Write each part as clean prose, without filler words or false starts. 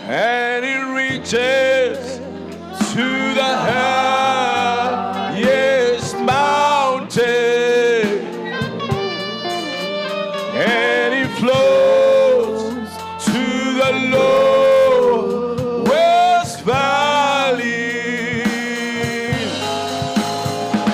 and it reaches to the highest mountain, and it flows to the lowest valley.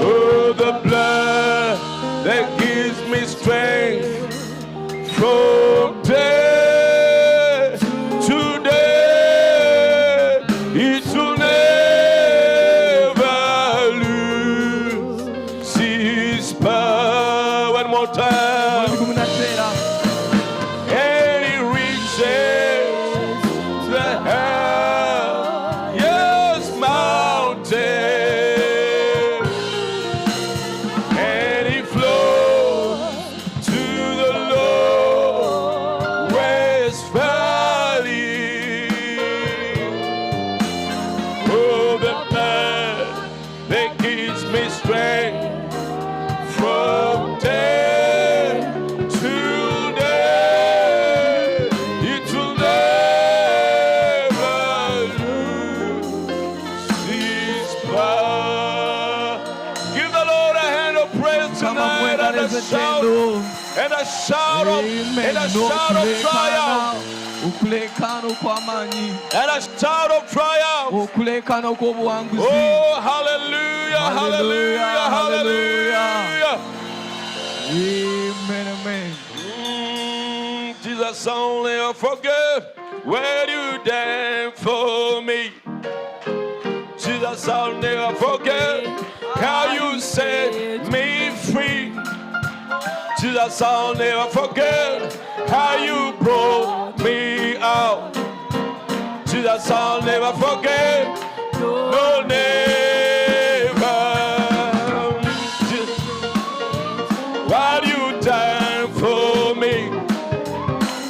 Oh, the blood that gives me strength from day to day, it will never lose its power. One more time. And it reaches the highest mountain, and it flows to the lowest valley. Oh, the blood that gives me strength from day to day, it will never lose its power. Give the Lord a hand of praise tonight, and a shout, and a shout of, and a shout of triumph, and a shout of triumph. Oh, hallelujah, hallelujah, hallelujah. Amen, amen. Jesus, only I forgive when you died for me. Jesus, I'll never forget how you set me free. Jesus, I'll never forget how you brought me out. Jesus, I'll never forget, no, never. While you died for me,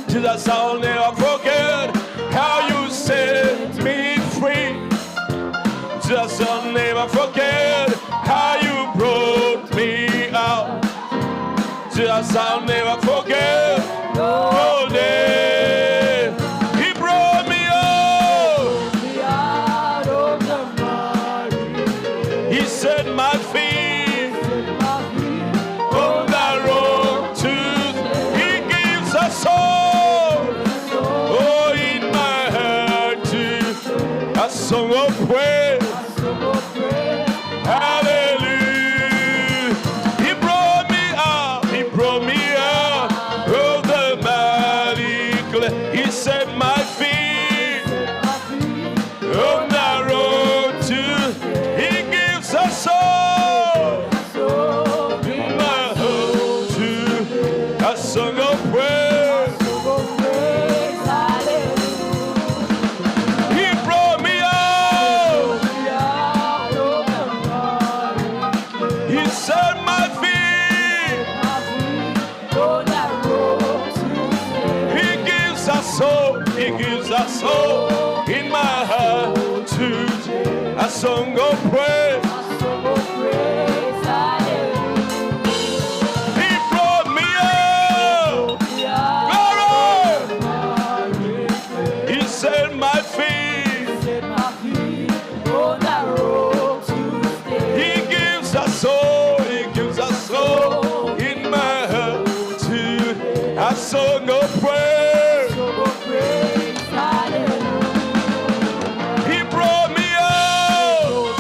Jesus, I'll never forget how you set me free. Jesus, I'll never forget how you brought me out. Jesus, I'll never forget, no, never. He brought me out of the mud. He set my feet on that road to. He gives us soul, oh, in my heart too, a song of praise. Hallelujah. He brought me out of the mighty clay. He set my feet on that road to. He gives us soul in my heart too, a song of praise. He brought me out. He set my feet. He gives us soul. He gives us soul in my heart too, a song of praise. He brought me out. Glory. He set my feet. He gives us soul. He gives us soul in my heart too, a song of praise. He brought me out.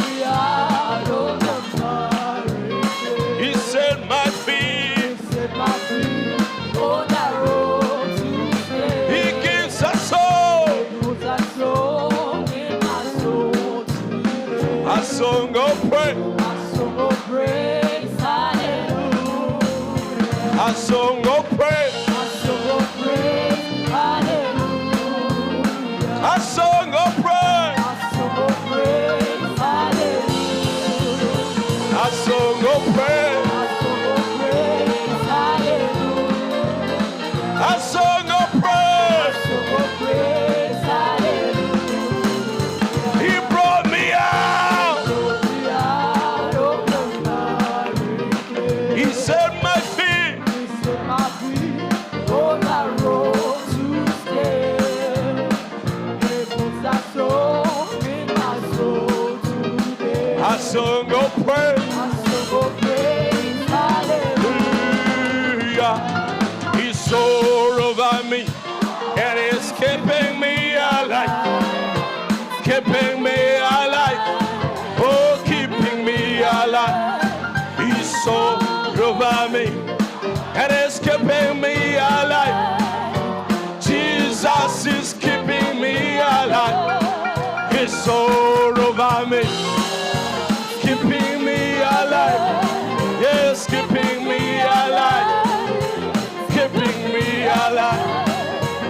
He set my feet. He gives us soul, a song of praise. A song of praise. A song of praise. A song of praise. A song of praise. He brought me out. He set my feet. song of praise. Hallelujah. He's so over me and he's keeping me alive. Keeping me alive. Oh, keeping me alive. He's so over me and he's keeping me alive. Jesus is keeping me alive. He's so over me, keeping me alive. Yes, keeping me alive. Keeping me alive.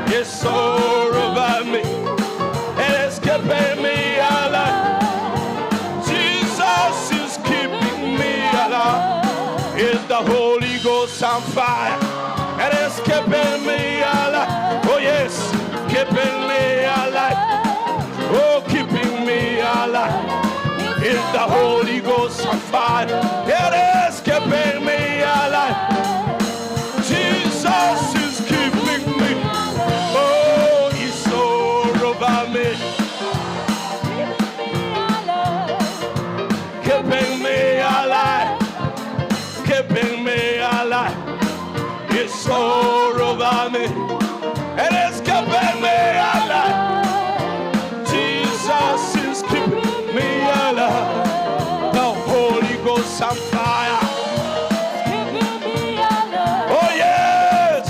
He's so over me and he's keeping me alive. Jesus is keeping me alive. It's the Holy Ghost on fire and it's keeping me alive. Oh yes, keeping me alive. Oh, keeping me alive. It's the Holy Ghost on fire. It is keeping me alive. Jesus is keeping me. Oh, he's so over me. Keeping me alive. Keeping me alive. He's so over me. It is keeping me alive. Jesus is keeping me alive. The Holy Ghost on fire. Oh yes.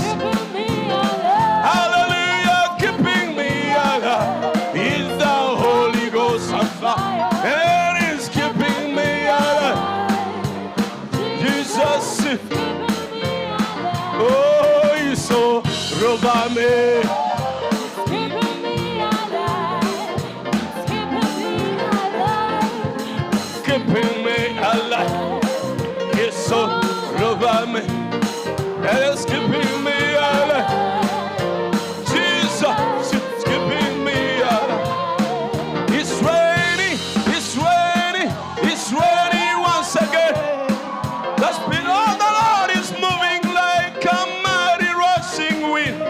Hallelujah. Keeping me alive. He's the Holy Ghost on fire. And he's keeping me alive. Jesus. Oh, he's so over me. Keeping me alive. He's so over me and it's keeping me alive. Jesus is keeping me alive. It's raining, it's raining, it's raining once again. The Spirit of the Lord is moving like a mighty rushing wind.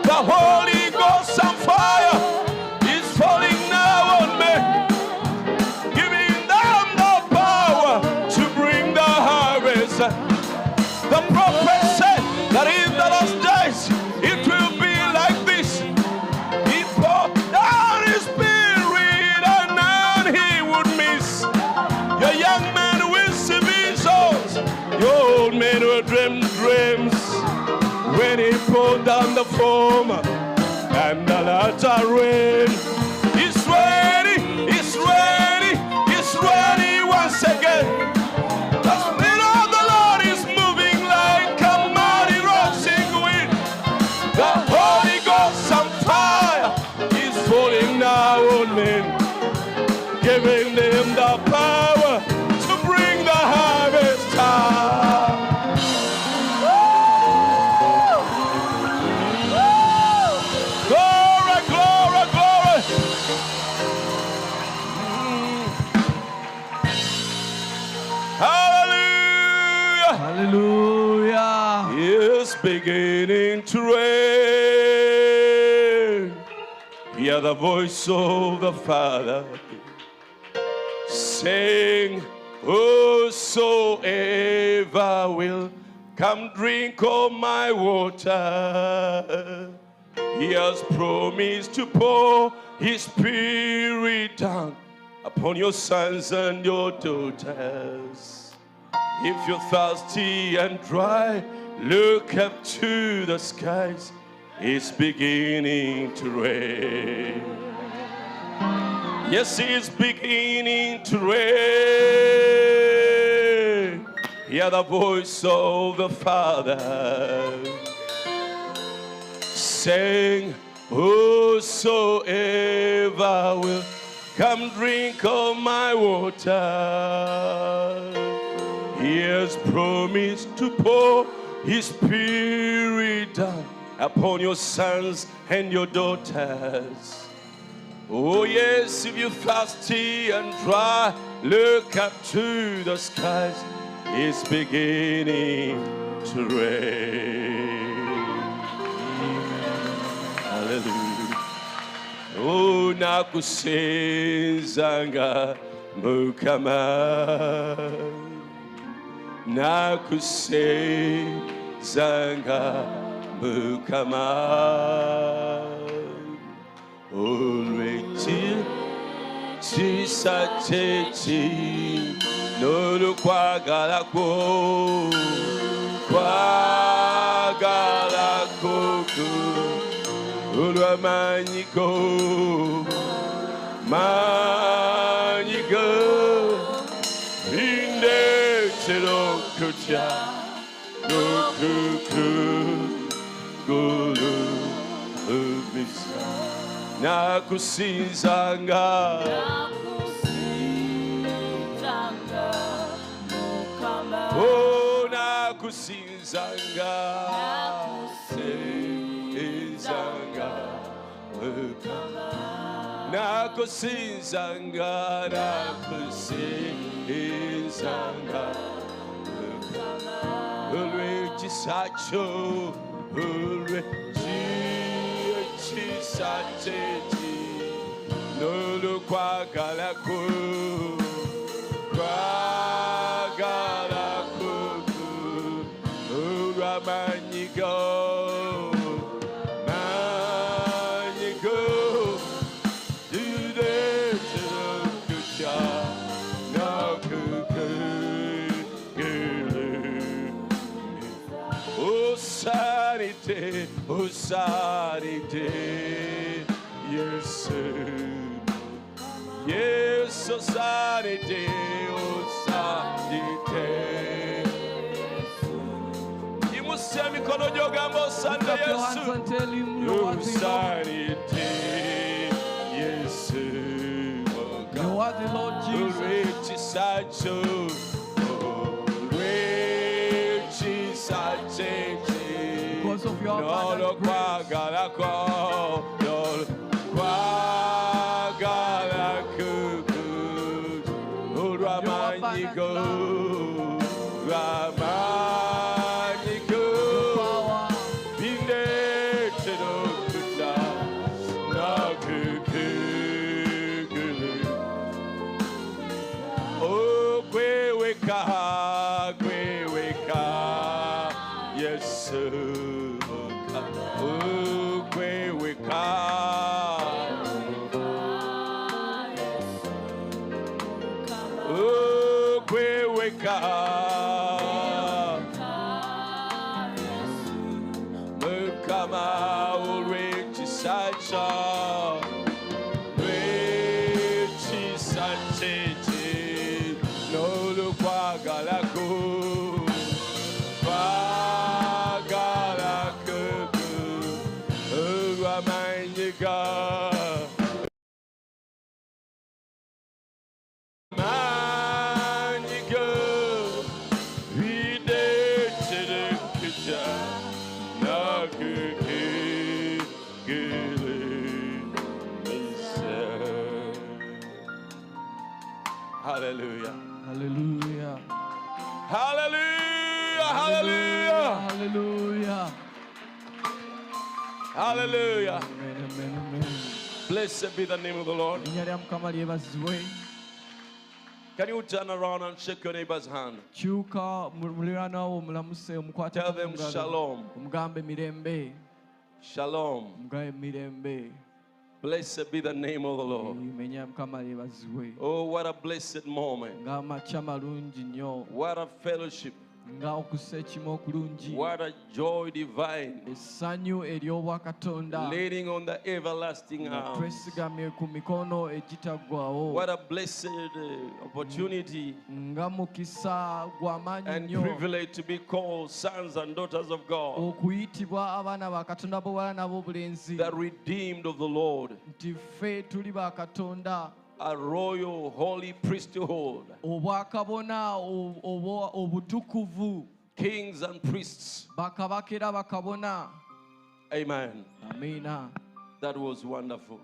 The Holy Ghost on fire is falling now on me. The prophet said that in the last days it will be like this. He poured down his spirit and none he would miss. Your young man will see visions. Your old man will dream dreams. When he poured down the foam and the latter rain. It's ready, it's ready, it's ready once again. Giving them the power to bring the harvest time. Glory, glory, glory. Hallelujah. Hallelujah. It's beginning to rain. Hear the voice of the Father. Saying, whosoever will come drink of my water. He has promised to pour his spirit down upon your sons and your daughters. If you're thirsty and dry, look up to the skies. It's beginning to rain. Yes, it's beginning to rain. Hear the voice of the Father saying, whosoever will come drink of my water. He has promised to pour his spirit down upon your sons and your daughters. Oh yes, if you're thirsty and dry, look up to the skies. It's beginning to rain. Hallelujah. Oh, nakusenzanga Mukama nakusenzanga Mukama olweki chisateti n'olukwagala kwo kwagala kwo olw'amaanyi go maanyi go indetera okutya n'okukugulu omisa nakusinzanga oh nakusinzanga sinzanga nakusinzanga nakusinzanga olw'ekisacho olw'ekisateti n'olukwagala kwo kwagala kwo olw'amaanyi go maanyi go indetera okutya n'okukugulu osaanidde osaanidde Yesu Yesu osaanidde osaanidde yimusa emikono gy'ogamba osaanidde Yesu osaanidde Yesu olw'ekisa kyo olw'ekisa kye n'olukwagala kwo n'olukwagala kwo olw'amaanyi go lw'amaanyi go bindetera okutya n'okukugulu okweweka kweweka Yesu okweweka okweweka Mukama olw'ekisa kyo olw'ekisa kye n'olukwagala kwo kwagala kwo olw'amaanyi go maanyi go indetera okutya n'okukugulu omisa. Hallelujah. Hallelujah. Hallelujah. Hallelujah. Hallelujah. Hallelujah. Amen, amen, amen. Blessed be the name of the Lord. Can you turn around and shake your neighbor's hand? Tell them shalom. Shalom. Blessed be the name of the Lord. Oh, what a blessed moment. What a fellowship. What a joy divine. Leaning on the everlasting arms. What a blessed opportunity and privilege to be called sons and daughters of God. The redeemed of the Lord. A royal holy priesthood. Kings and priests. Amen. That was wonderful.